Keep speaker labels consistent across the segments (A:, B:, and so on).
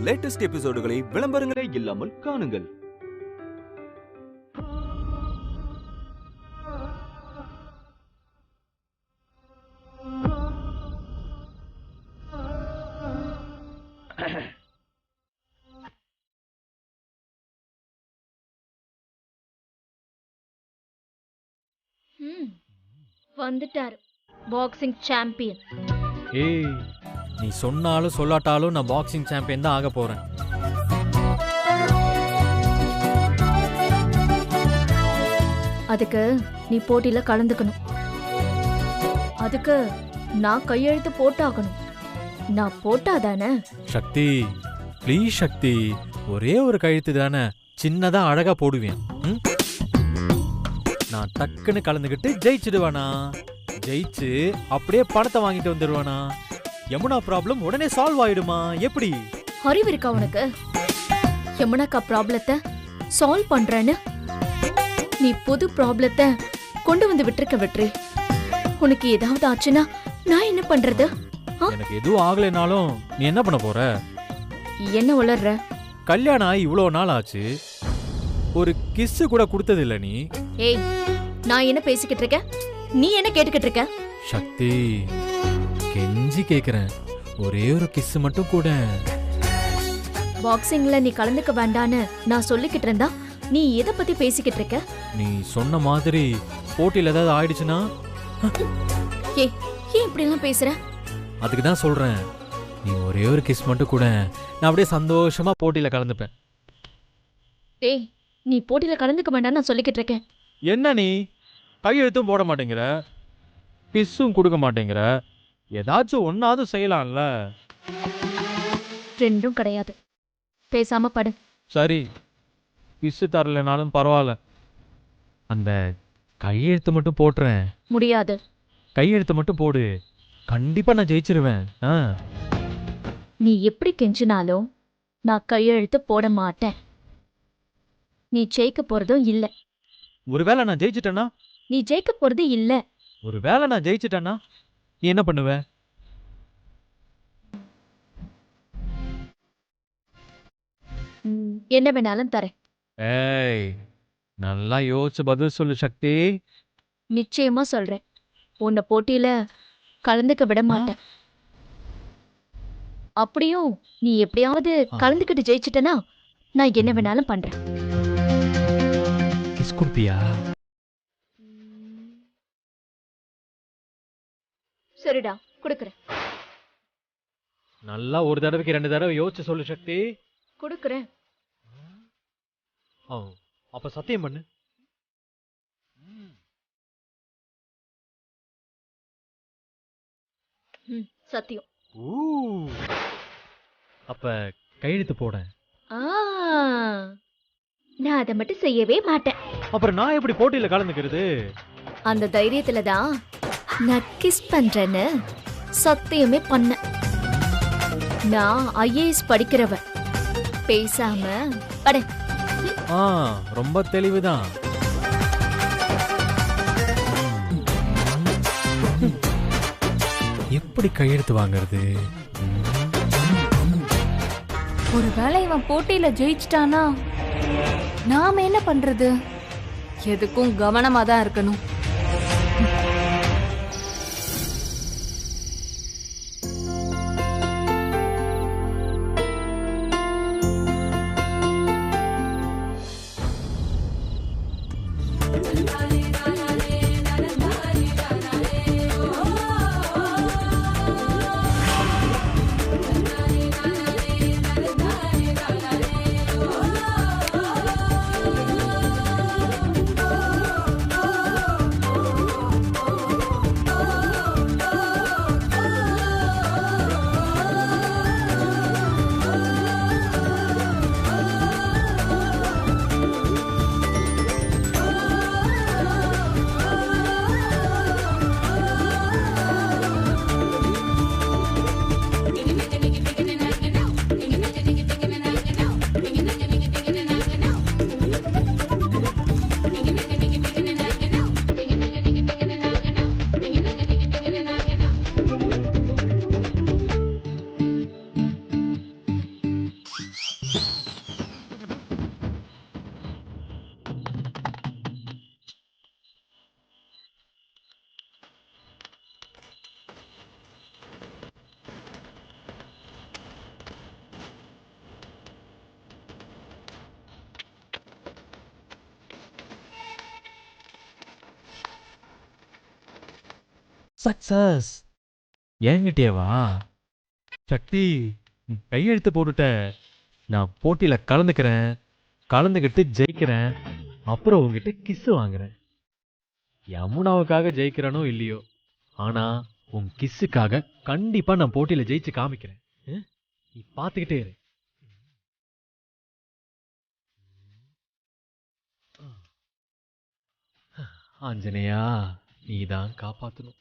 A: Latest எபிசோடுகளை விளம்பரங்களே இல்லாமல் காணுங்கள்.
B: வந்துட்டாரு பாக்ஸிங் சாம்பியன்.
C: ஏய், நீ சொன்னாலும் சொல்லாட்டாலும் நான் பாக்ஸிங் சாம்பியன் தான் ஆக போறேன்.
B: அதுக்கு நீ போட்டியில கலந்துக்கணும். அதுக்கு நான் கையெழுத்து போட்டாகணும். நான் போட்டாதானே.
C: சக்தி, ப்ளீஸ் சக்தி, ஒரே ஒரு கழுத்து தானே, சின்னதா அழகா போடுவேன். நான் டக்குன்னு கலந்துக்கிட்டு ஜெயிச்சிடுவானா, ஜெயிச்சு அப்படியே பணத்தை வாங்கிட்டு வந்துடுவானா, யமுனா ப்ராப்ளம் உடனே சால்வ் ஆயிடுமா? எப்படி?
B: அறிவு இருக்கா உனக்கு? யமுனாக்கா ப்ராப்ளத்தை சால்வ் பண்றேன்னு நீ புது ப்ராப்ளத்தை கொண்டு வந்து விட்டுருக்க. உனக்கு ஏதாவது ஆச்சுன்னா நான் என்ன பண்றது?
C: எனக்கு எதுவும் ஆகலைனாலும் நீ என்ன பண்ண போற?
B: என்ன உளர்ற?
C: கல்யாணம் ஆகி இவ்வளவு நாள் ஆச்சு, ஒரு கிஸ் கூட கொடுத்தது இல்ல நீ.
B: ஏய், நான் என்ன பேசிக்கிட்டு இருக்க, நீ என்ன கேட்டுக்கிட்டு இருக்க?
C: சக்தி, கெஞ்சி கேக்குறேன், ஒரே ஒரு கிஸ் மட்டும் கூட.
B: பாக்ஸிங்ல நீ கலந்துக்க வேண்டான்னு நான் சொல்லிக்கிட்டு இருந்தா நீ எதை பத்தி பேசிக்கிட்டு இருக்க?
C: நீ சொன்ன மாதிரி போட்டியில் ஏதாவது ஆயிடுச்சுன்னா?
B: ஏய், ஏன் இப்படி எல்லாம் பேசுற?
C: அதுக்கு தான் சொல்றேன், நீ ஒரே ஒரு கிஸ் மட்டும் கூட, நான் அப்படியே சந்தோஷமா போட்டியில கலந்துப்பேன்.
B: ஏய், நீ போட்டியில கலந்துக்க வேண்டாம்னு நான் சொல்லிக்கிட்டு இருக்கேன்.
C: என்ன நீ கையெழுத்தும் போட மாட்டேங்கிற, கிஸ்ஸும் கொடுக்க மாட்டேங்கிற, ஏதாச்சும் ஒன்னாவது செய்யலாம்ல?
B: ரெண்டும் கிடையாது, பேசாம படு.
C: சரி, கிஸ்ஸு தரலைனாலும் பரவாயில்ல, அந்த கையெழுத்து மட்டும் போட்டுறேன்.
B: முடியாது.
C: கையெழுத்து மட்டும் போடு, கண்டிப்பா நான் ஜெயிச்சிருவேன்.
B: நீ எப்படி கெஞ்சினாலும் நான் கையெழுத்து போட மாட்டேன். நீ ஜெயிக்க போறதும் இல்ல.
C: ஒருவேளை நான் ஜெயிச்சிட்டேன்னா?
B: நீ ஜெயிக்க போறது இல்ல.
C: ஒருவேளை நான் ஜெயிச்சிட்டேன்னா நீ என்ன பண்ணுவ?
B: என்ன வேணாலும் தரேன்.
C: ஏய், நல்லா யோசிச்சு பதில் சொல்லு சக்தி.
B: நிச்சயமா சொல்றேன், உன்னை போட்டியில கலந்துக்க விட மாட்டேன். அப்படியும் நீ எப்படியாவது கலந்துக்கிட்டு ஜெயிச்சிட்டனா நான் என்ன வேணாலும் பண்றேன்.
C: கிஸ் கொடுப்பியா?
B: சரிடா, கொடுக்கறேன்.
C: நல்லா ஒரு தடவைக்கு 2 தடவை யோசிச்சு சொல்லு சக்தி.
B: கொடுக்கறேன்.
C: அப்ப சத்தியம் பண்ணு.
B: சத்தியம்.
C: அப்ப கையெழுத்து போட.
B: நான் அதை மட்டும் செய்யவே மாட்டேன்.
C: அப்புறம் நான் எப்படி போட்டியில கலந்துக்கிறது?
B: அந்த தைரியத்துல தான் நான் கிஸ் பண்றேன்னு சத்தியமே பண்ண. நான் ஐஏஎஸ் படிக்கிறவ, பேசாம பட.
C: ரொம்ப தெளிவுதான். எப்படி கையெழுத்து வாங்குறது?
D: ஒருவேளை இவன் போட்டியில ஜெயிச்சிட்டானா நாம என்ன பண்றது? எதுக்கும் கவனமா தான் இருக்கணும்.
C: சக்சஸ் என்கிட்டேவா? சக்தி, கையெழுத்து போட்டுட்ட. நான் போட்டியில கலந்துக்கிறேன், கலந்துக்கிட்டு ஜெயிக்கிறேன், அப்புறம் உங்ககிட்ட கிஸ் வாங்குறேன். யமுனாவுக்காக ஜெயிக்கிறனோ இல்லையோ, ஆனா உன் கிஸ்ஸுக்காக கண்டிப்பா நான் போட்டியில ஜெயிச்சு காமிக்கிறேன். நீ பார்த்துக்கிட்டே இரு. ஆஞ்சநேயா, நீதான் காப்பாத்தணும்.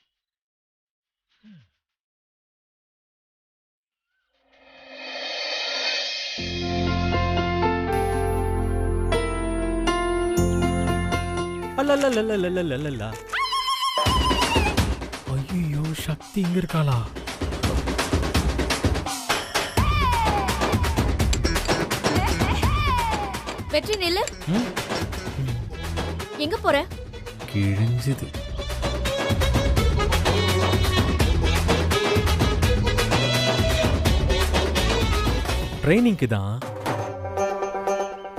C: ஐயோ, சக்தி இங்க இருக்காளா?
B: வெற்றி நில்லு. எங்க போற?
C: கிழிஞ்சுது. ட்ரைனிங்க்கு தான்.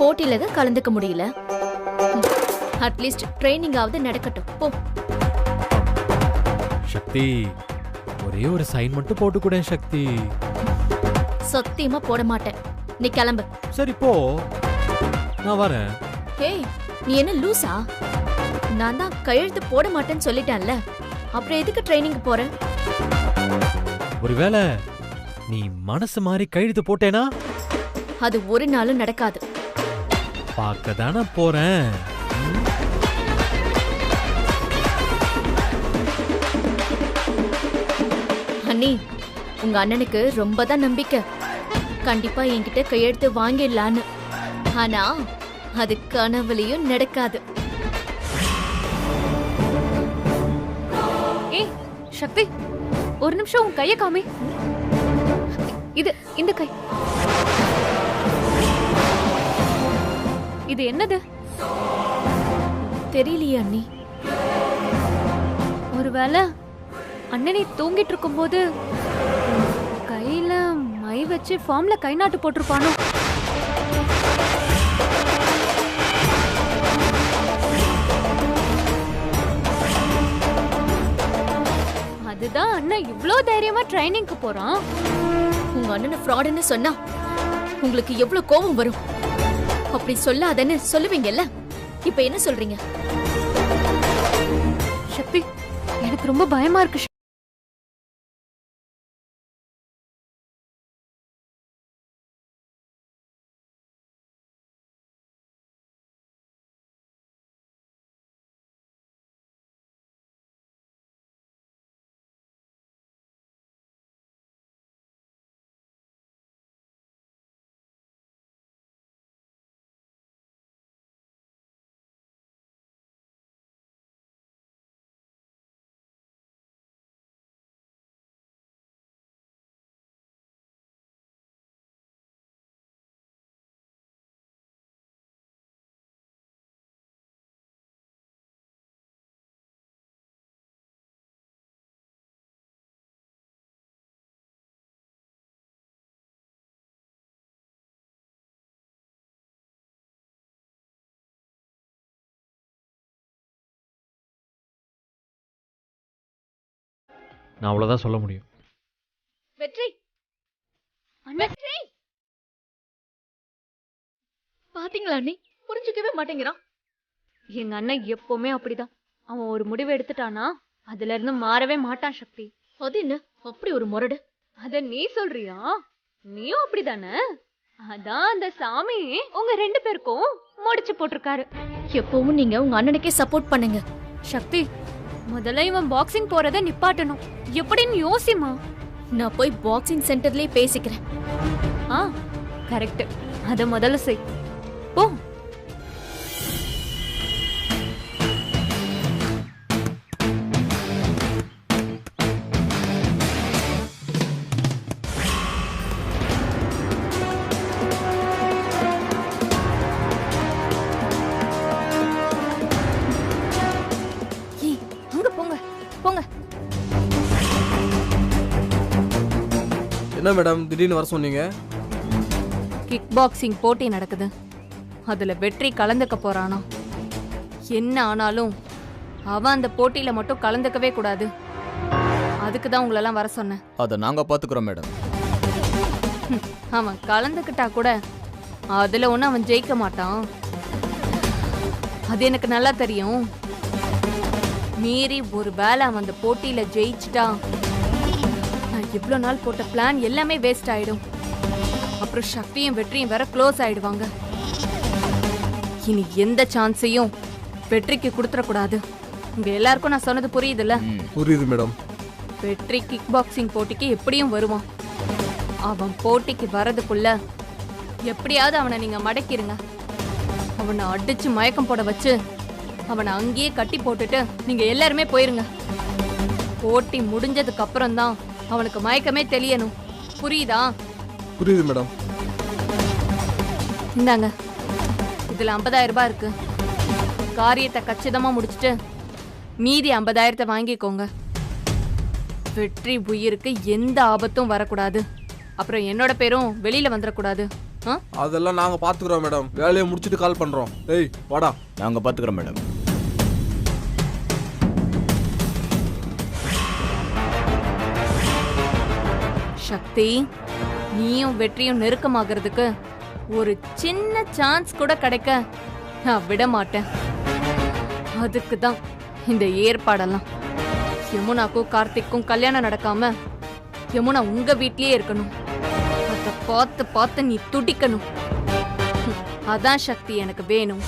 B: போட்டியில தான் கலந்துக்க முடியல. அட்லீஸ்ட் ட்ரைனிங் ஆவது நடக்கட்டும் போ.
C: சக்தி, ஒரே ஒரு சைன் மட்டும் போட்டு கூட சக்தி.
B: சத்தியமா போட மாட்டேன். நீ கிளம்பு.
C: சரி போ, நான் வரேன்.
B: ஏய், நீ என்ன லூசா? நான் தான் கையெழுத்து போட மாட்டேன்னு சொல்லிட்டேன்ல, அப்புறம் எதுக்கு ட்ரைனிங் போற?
C: ஒருவேளை நீ மனசு மாதிரி கையெழுத்து போட்டேனா?
B: அது ஒரு நாளும் நடக்காது.
C: பார்க்க தானே போறேன்.
B: அண்ணி, உங்க அண்ணனுக்கு ரொம்ப தான் நம்பிக்கை. கண்டிப்பா என்கிட்ட கையெழுத்து வாங்கிடலான்னு. ஆனா அது கனவுலையும் நடக்காது.
D: ஏய் சக்தி, ஒரு நிமிஷம் உன் கையை காமி. இந்த கை. இது என்னது?
B: தெரியலையே அண்ணி.
D: ஒருவேளை அண்ணனை தூங்கிட்டு இருக்கும்போது கையில மை வச்சு ஃபார்ம்ல கை நாட்டு போட்டிருப்பானோ? அதுதான் அண்ணன் இவ்ளோ தைரியமா ட்ரைனிங்க்கு போறான்.
B: உங்க அண்ணனை ஃப்ராடுன்னு சொன்னா உங்களுக்கு எவ்வளவு கோபம் வரும்? அப்படி சொல்லாதன்னு சொல்லுவீங்கல்ல, இப்ப என்ன சொல்றீங்க?
D: சக்தி, எனக்கு ரொம்ப பயமா இருக்கு.
C: நான் அவ்வளவுதான் சொல்ல முடியும்.
B: வெற்றி, வெற்றி, பாத்தீங்களா அண்ணி? புரிஞ்சுக்கவே மாட்டேங்கிறான்.
D: எங்க அண்ணன் எப்பவுமே அப்படிதான். அவன் ஒரு முடிவு எடுத்துட்டானா அதுல இருந்து மாறவே மாட்டான். சக்தி,
B: அது என்ன அப்படி ஒரு முரடு?
D: அத நீ சொல்றியா? நீயும் அப்படிதானே? அதான் அந்த சாமி உங்க 2 பேருக்கும் முடிச்சு போட்டிருக்காரு.
B: எப்பவும் நீங்க உங்க அண்ணனுக்கே சப்போர்ட் பண்ணுங்க.
D: சக்தி, முதல்ல இவன் பாக்ஸிங் போறத நிப்பாட்டணும். எப்படின்னு யோசிமா.
B: நான் போய் பாக்ஸிங் சென்டர்லயே பேசிக்கிறேன்.
D: கரெக்ட். அத முதல்ல செய். போ.
E: என்ன மேடம் திடீர்னு வர சொன்னீங்க?
D: கிக் பாக்ஸிங் போட்டி நடக்குது. அதுல வெற்றி கலந்துக்க போறானா? என்ன ஆனாலும் அவன் அந்த போட்டியில மட்டும் கலந்துக்கவே கூடாது.
F: அதுக்கு தான் உங்களெல்லாம் வர சொன்னேன்.
G: அதை நாங்க பாத்துக்கிறோம் மேடம்.
F: அவன் கலந்துக்கிட்டா கூட அதுல ஒன்னும் அவன் ஜெயிக்க மாட்டான். அது எனக்கு நல்லா தெரியும். மீறி ஒரு வேளை அவன் அந்த போட்டியில ஜெயிச்சிட்டா நான் இவ்வளவு நாள் போட்ட பிளான் எல்லாமே வேஸ்ட் ஆயிடும். அப்புறம் சக்தியும் வெற்றியும் வேற க்ளோஸ் ஆயிடுவாங்க. இனி எந்த சான்ஸையும் வெற்றிக்கு கொடுத்துடக்கூடாது. உங்க எல்லாருக்கும் நான் சொன்னது புரியுதுல்ல?
E: புரியுது மேடம்.
F: வெற்றி கிக் பாக்ஸிங் போட்டிக்கு எப்படியும் வருவான். அவன் போட்டிக்கு வரதுக்குள்ள எப்படியாவது அவனை நீங்க மடக்கிருங்க. அவனை அடிச்சு மயக்கம் போட வச்சு அவனை அங்கேயே கட்டி போட்டுட்டு நீங்க எல்லாருமே போயிருங்க. போட்டி முடிஞ்சதுக்கு அப்புறம் தான் அவனுக்கு மயக்கமே தெரியணும். புரியுதா?
E: புரியுது மேடம்.
F: இந்தாங்க, இதுல 50,000 ரூபாய் இருக்கு. காரியத்தை கச்சிதமா முடிச்சிட்டு மீதி 50,000 வாங்கிக்கோங்க. வெற்றி உயிருக்கு எந்த ஆபத்தும் வரக்கூடாது. அப்புறம் என்னோட பேரும் வெளியில வந்துடக்கூடாது.
E: அதெல்லாம் நாங்க பாத்துக்கிறோம் மேடம். வேலையை முடிச்சிட்டு கால் பண்றோம். ஏய் வாடா.
G: நாங்க பாத்துக்கிறோம் மேடம்.
F: சக்தி, நீயும் வெற்றியும் நெருக்கமாகிறதுக்கு ஒரு சின்ன சான்ஸ் கூட கிடைக்க நான் விட மாட்டேன். அதுக்கு தான் இந்த ஏற்பாடெல்லாம். யமுனாக்கும் கார்த்திக்கும் கல்யாணம் நடக்காம யமுனா உங்க வீட்லயே இருக்கணும். அதை பார்த்து பார்த்து நீ துடிக்கணும். அதான் சக்தி எனக்கு வேணும்.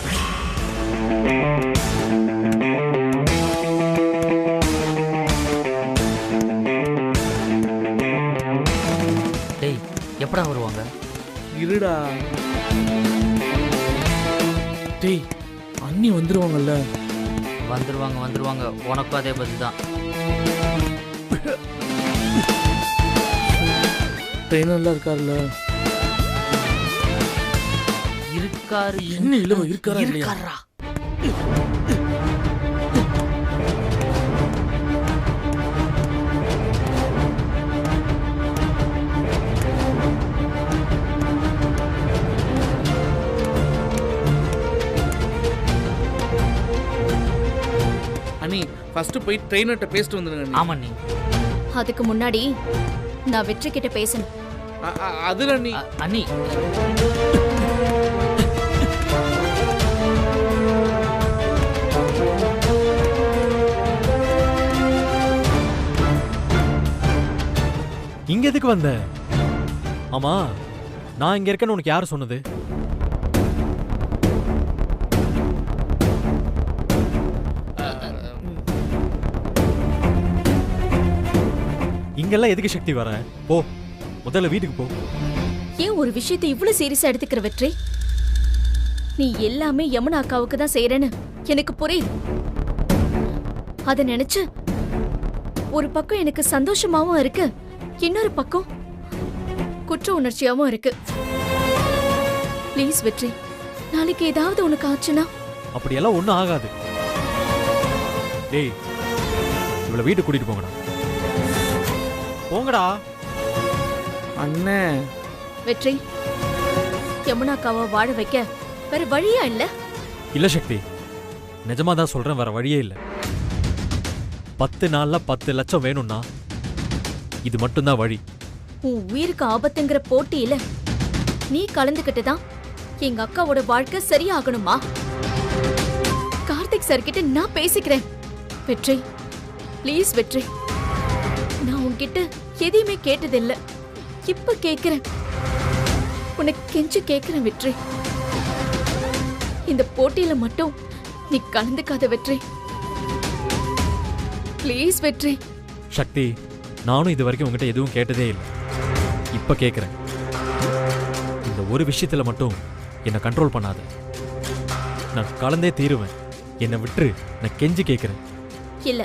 H: டேய், எப்படா வருவாங்க?
I: இருடா. டேய், அண்ணி வந்துருவாங்கல்ல?
H: வந்துருவாங்க. உனக்கும் அதே பதில் தான்.
I: ட்ரெயினர்லாம் இருக்காருல்ல?
H: இருக்காரு.
I: என்ன இல்ல இருக்காரா இல்லையா? அண்ணி ஃபர்ஸ்ட் போய் ட்ரெயினர்ட்ட பேசிட்டு வந்துருங்க.
H: ஆமா நீ.
B: அதுக்கு முன்னாடி நான் வெற்றி கிட்ட பேசணும்.
I: அதுல நீ
H: அண்ணி.
C: இங்க எதுக்கு வந்த? ஆமா, நான் இங்க இருக்கேன்னு உனக்கு யாரு சொன்னது? இங்கெல்லாம் எதுக்கு சக்தி வர? போ, முதல்ல வீட்டுக்கு போ.
B: ஏன் ஒரு விஷயத்தை இவ்வளவு சீரியஸா எடுத்துக்கிற வெற்றி? நீ எல்லாமே யமுனா அக்காவுக்கு தான் செய்யறேன்னு எனக்கு புரியுது. அத நினைச்சு ஒரு பக்கம் எனக்கு சந்தோஷமாவும் இருக்கு, இன்னொரு பக்கம் குற்ற உணர்ச்சியாவும் இருக்கு. ப்ளீஸ் வெற்றி, நாளைக்கு ஏதாவது உனக்கு ஆச்சுன்னா?
C: அப்படியெல்லாம் ஒண்ணும் ஆகாது. டேய், இவளை வீட்டுக்கு கூட்டிட்டு போங்கடா. போங்கடா.
I: அண்ணே.
B: வெற்றி, யமுனா அக்காவை வாழ வைக்க வேற வழியா இல்ல? இல்ல
C: சக்தி, நிஜமா தான் சொல்றேன், வேற வழியே இல்ல. 10 நாள்ல 10 லட்சம் வேணும்னா இது மட்டும்தான் வழி.
B: உன் உயிருக்கு ஆபத்துங்கிற போட்டியில நீ கலந்துகிட்டுதான் எங்க அக்காவோட வாழ்க்கை சரியாகணுமா? கார்த்திக் சார் கிட்ட நான் பேசிக்கிறேன். வெற்றி, ப்ளீஸ் வெற்றி, நான் உன்கிட்ட எதையுமே கேட்டதில்ல, இப்ப கேக்குறேன். உனக்கு கெஞ்சு கேக்குறேன் வெற்றி. இந்த போட்டியில மட்டும் நீ கலந்துக்காத வெற்றி, ப்ளீஸ் வெற்றி.
C: சக்தி, நானும் இது வரைக்கும் உங்ககிட்ட எதுவும் கேட்டதே இல்லை, இப்ப கேக்குறேன். இந்த ஒரு விஷயத்துல மட்டும் என்னை கண்ட்ரோல் பண்ணாத. நான் கலந்தே தீருவேன், என்னை விட்டுரு, நான் கெஞ்சி கேக்குறேன்.
B: இல்ல,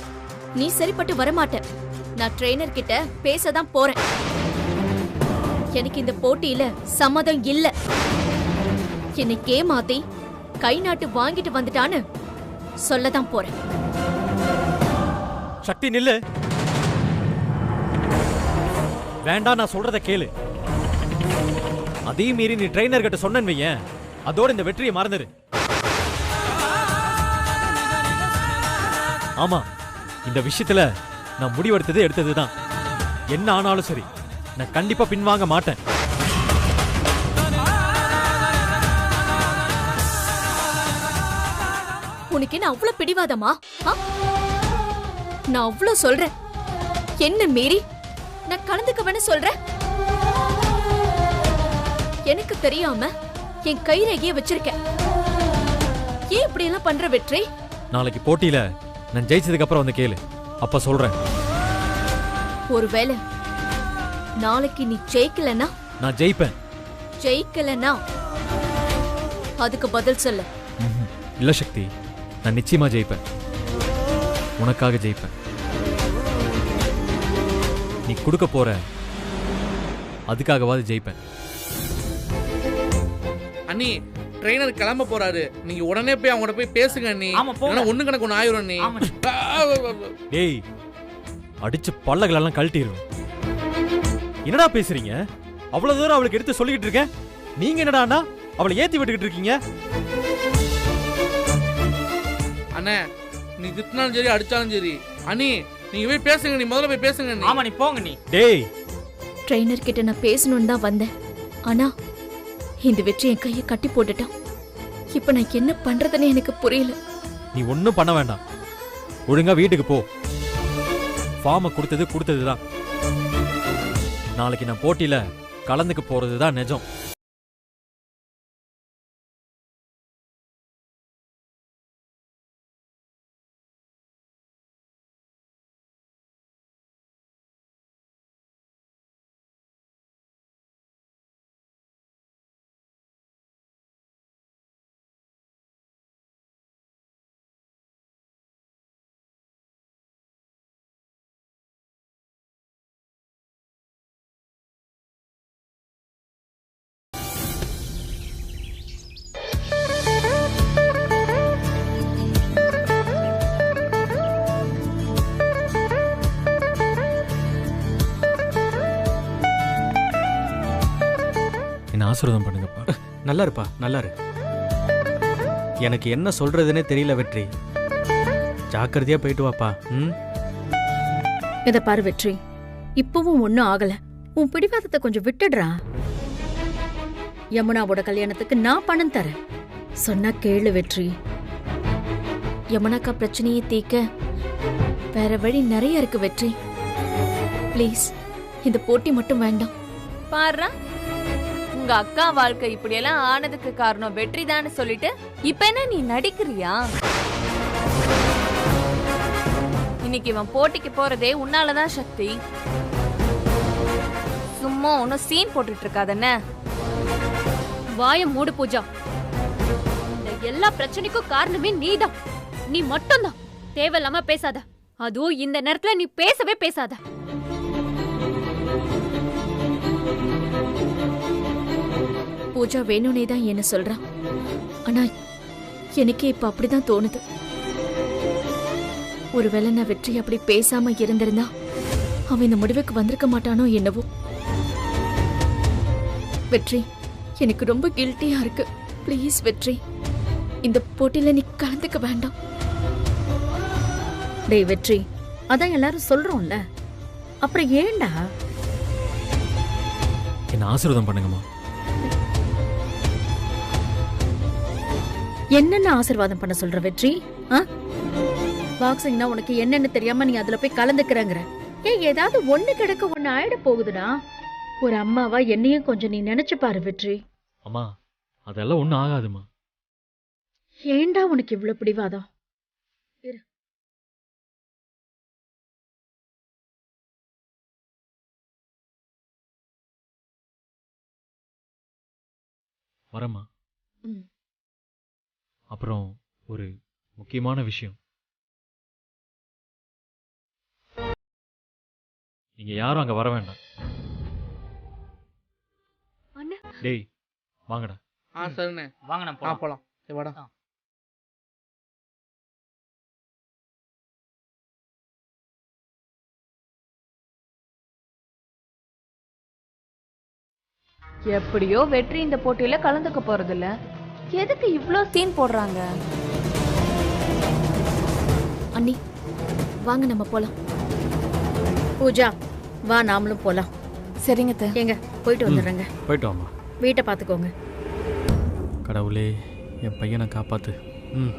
B: நீ சரிப்பட்டு வரமாட்ட. நான் ட்ரெய்னர் கிட்ட பேசதான் போறேன். எனக்கு இந்த போட்டியில சம்மதம் இல்ல. என்னை ஏமாத்தி கை நாட்டு வாங்கிட்டு வந்துட்டான்னு சொல்லதான் போறேன்.
C: சக்தி நில்லு. வேண்டாம், நான் சொல்றத கேளு. அதே மீறி நீ ட்ரெய்னர் கிட்ட சொன்னேன்னு வையேன், அதோட இந்த வெற்றியை மறந்துரு. ஆமா, இந்த விஷயத்துல நான் முடிவெடுத்தது எடுத்தது தான். என்ன ஆனாலும் சரி, நான் கண்டிப்பா பின்வாங்க மாட்டேன்.
B: உனக்கு என்ன அவ்வளவு பிடிவாதமா? நான் அவ்வளவு சொல்றேன், என்ன மீறி நான் கலந்துக்கவேன்னு சொல்றேன். எனக்கு தெரியாம என் கைரேகைய வச்சிருக்கேன். ஏன் இப்படி எல்லாம் பண்ற வெற்றி?
C: நாளைக்கு போட்டியில நான் ஜெயிச்சதுக்கு அப்புறம் வந்து கேளு, அப்ப சொல்றேன்.
B: ஒருவேளை நாளைக்கு நீ ஜெயிக்கலன்னா?
C: நான் ஜெயிப்பேன்.
B: ஜெயிக்கலன்னா அதுக்கு பதில் சொல்லு.
C: இல்ல சக்தி, நான் நிச்சயமா ஜெயிப்பேன். உனக்காக ஜெயிப்பேன். நீ கொடுக்க போற அதுக்காகவாது ஜெயிப்பேன்.
I: அண்ணி ட்ரெயினர் கிளம்ப போறாரு, நீங்க உடனே போய் அவங்க போய் பேசுங்க அண்ணி. ஒண்ணு கணக்கு ஒண்ணு ஆயிரும் அண்ணி.
C: டேய், அடிச்சு பல்லகளெல்லாம் கழட்டிடுவேன். என்னடா பேசுறீங்க? அவ்வளவு தூரம் அவளுக்கு எடுத்து சொல்லிக்கிட்டு இருக்கேன், நீங்க என்னடா அவளை ஏத்தி விட்டுக்கிட்டு இருக்கீங்க?
I: அண்ணே, நீ திட்டினாலும் சரி அடிச்சாலும் சரி, அண்ணி நீங்க போய் பேசுங்க, நீ முதல்ல போய் பேசுங்க அண்ணி.
H: ஆமா, நீ போங்க நீ.
C: டேய்,
B: ட்ரெயினர் கிட்ட நான் பேசணும்னு தான் வந்தேன். ஆனா இந்த வெற்றி என் கையை கட்டி போட்டுட்டான். இப்ப நான் என்ன பண்றதுன்னு எனக்கு புரியல.
C: நீ ஒன்னும் பண்ண வேண்டாம், ஒழுங்கா வீட்டுக்கு போ. ஃபார்மை கொடுத்ததுதான். நாளைக்கு நான் போட்டியில கலந்துக்க போறதுதான் நிஜம். ஆசீர்வாதம் பண்ணுங்கப்பா.
J: நல்லா இருப்பா, நல்லா இரு. எனக்கு என்ன சொல்றதுன்னே தெரியல வெற்றி. ஜாக்கிரதையா போயிட்டு வாப்பா.
K: இத பாரு வெற்றி, இப்பவும் ஒன்னும் ஆகல. உன் பிடிவாதத்தை கொஞ்சம் விட்டுடுறா. யமுனாவோட கல்யாணத்துக்கு நான் பணம் தரேன், சொன்னா கேளு வெற்றி.
B: யமுனாக்கா பிரச்சனையை தீர்க்க வேற வழி நிறைய இருக்கு வெற்றி. ப்ளீஸ், இந்த போட்டி மட்டும் வேண்டாம்.
F: பாருடா, உங்க அக்கா வாழ்க்கை இப்படியெல்லாம் ஆனதுக்கு காரணம் வெற்றி தான்னு சொல்லிட்டு இப்ப என்ன நீ நடிக்கிறியா? இன்னைக்கு இவன் போட்டிக்கு போறதே உன்னாலதான் சக்தி. சும்மா ஒன்னும் சீன் போட்டுட்டு இருக்காதண்ணே.
D: வாய மூடு பூஜா. இந்த எல்லா பிரச்சனைக்கும் காரணமே நீதான். நீ மட்டும்தான். தேவையில்லாம பேசாத. அதுவும் இந்த நேரத்துல நீ பேசவே பேசாத.
B: பூஜா வேணும்னே தான் என்ன சொல்றான். ஆனா எனக்கே இப்ப அப்படிதான் தோணுது. ஒருவேளை நான் வெற்றி அப்படி பேசாம இருந்திருந்தா அவன் இந்த முடிவுக்கு வந்திருக்க மாட்டானோ என்னவோ. வெற்றி, எனக்கு ரொம்ப கில்ட்டியா இருக்கு. ப்ளீஸ் வெற்றி, இந்த போட்டியில நீ கலந்துக்க வேண்டாம்.
K: டேய் வெற்றி, அதான் எல்லாரும் சொல்றோம்ல, அப்புறம் ஏண்டா?
C: என்ன ஆசீர்வாதம் பண்ணுங்கம்மா.
K: என்னென்ன ஆசீர்வாதம் பண்ண சொல்ற வெற்றி? பாக்ஸிங்னா உனக்கு என்னன்னு தெரியாம நீ அதுல போய் கலந்துக்கிறங்கிற. ஏதாவது ஒண்ணு கிடக்க ஒண்ணு ஆயிட போகுதுடா. ஒரு அம்மாவா என்னையும் கொஞ்சம் நீ நினைச்சு பாரு வெற்றி.
C: அம்மா, அதெல்லாம் ஒண்ணும் ஆகாதுமா.
K: ஏண்டா உனக்கு இவ்வளவு பிடிவாதம்?
C: வரமா. அப்புறம் ஒரு முக்கியமான விஷயம், நீங்க யாரும் அங்க வர வேண்டாம். டேய் வாங்கடா.
I: சரிண்ணே,
H: வாங்கண்ணா
I: போலாம். வாடா.
F: எப்படியோ வெற்றி இந்த போட்டியில கலந்துக்க போறது இல்ல. எதுக்கு இவ்ளோ சீன் போடுறாங்க?
B: அண்ணி வாங்க நம்ம போலாம்.
K: பூஜா வா நாமளும் போலாம்.
F: சரிங்க அத்தை.
K: எங்க போயிட்டு வந்துடுறேங்க.
J: போயிட்டு வாமா.
K: வீட்டை பார்த்துக்கோங்க.
J: கடவுளே என் பையனை காப்பாத்து. ம்